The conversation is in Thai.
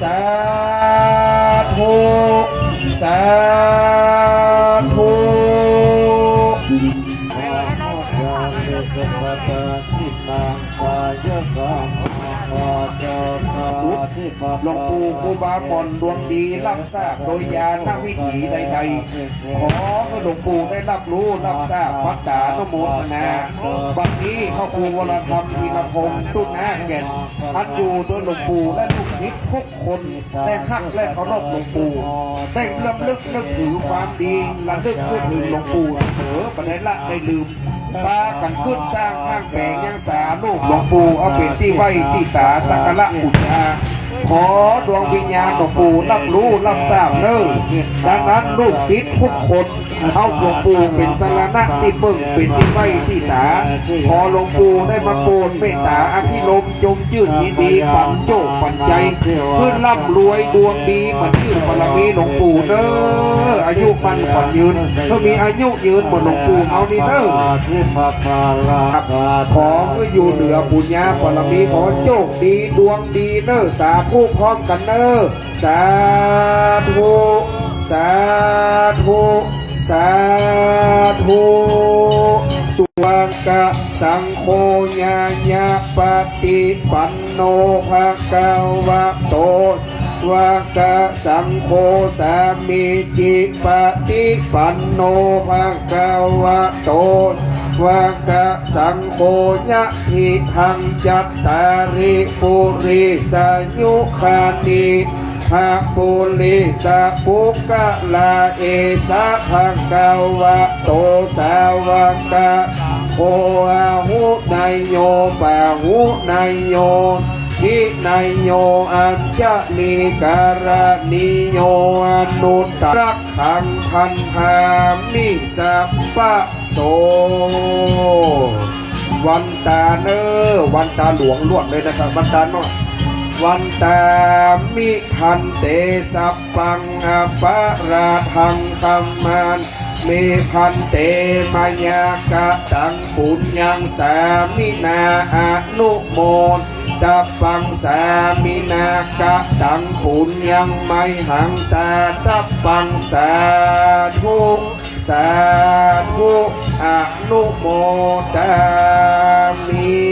สาธุสาธุสุดหลวงปู่ครูบาปอนดวงดีรับทราบโดยญาณวิถีใดๆขอให้หลวงปู่ได้รับรู้รับทราบวัดดาโนโมทนาบัดนี้เข้าครูวรธรรมวีรพงศ์ตุ้นหน้าแก่นพัดอยู่โดยหลวงปู่และลูกศิษย์ทุกคนได้ฮักและเคารพหลวงปู่ได้รำลึกนึกถือความดีระลึกนึกถึงหลวงปู่เสมอประเด็นละได้ลืมปากันขึ้นสร้างห้างแปลงยังสาลูกหลวงปู่เอาเป็นที่ไหวที่สาสักการะบูชาขอดวงวิญญาณหลวงปู่รับรู้รับทราบเนิ่ดังนั้นลูกศิษย์ทุกคนเอาหลวงปู่เป็นสารณะที่ปึ้งเป็นที่ไหวที่สาขอหลวงปู่ได้มาโปรดเมตตาอภิรมจงยืดยินดีปันโจปันใจขึ้นร่ำรวยดวงดีเหมือนยืดบารมีหลวงปู่เด้ออายุมันขวัญยืนถ้ามีอายุยืนเหมือนหลวงปู่เอานี่เด้อขอก็อยู่เหนือบุญญาบารมีขอโชคดีดวงดีเด้อสาธุพร้อมกันเด้อสาธุสาธุสาธุสุวังกะสังโฆญาญาปฏิปันโนภะคะวะโตวากะสังโฆสามิจิปฏิปันโนภะคะวะโตวากะสังโฆยะหิทังจัตตาริปุริสยุคานิภะปุริสะปุกะลาเอสะภะคะวะโตสาวกะโคอาหุนายโยปะหุนายโยทินายโยอัญจลีการณิโยอนุตตรักขังพันหามิสัพพะโสวันตาเนอวันตาหลวงลวดเลยนะครับวันตาเนาะวันตามิทันเตสัพพังอปะราทังคัมมันเมพันเตมายากะตังปุญญังสามินาอนุโมตปังสามินากะตังปุญญังไมหังตาตัปังสาธุสาธุอนุโมตามิ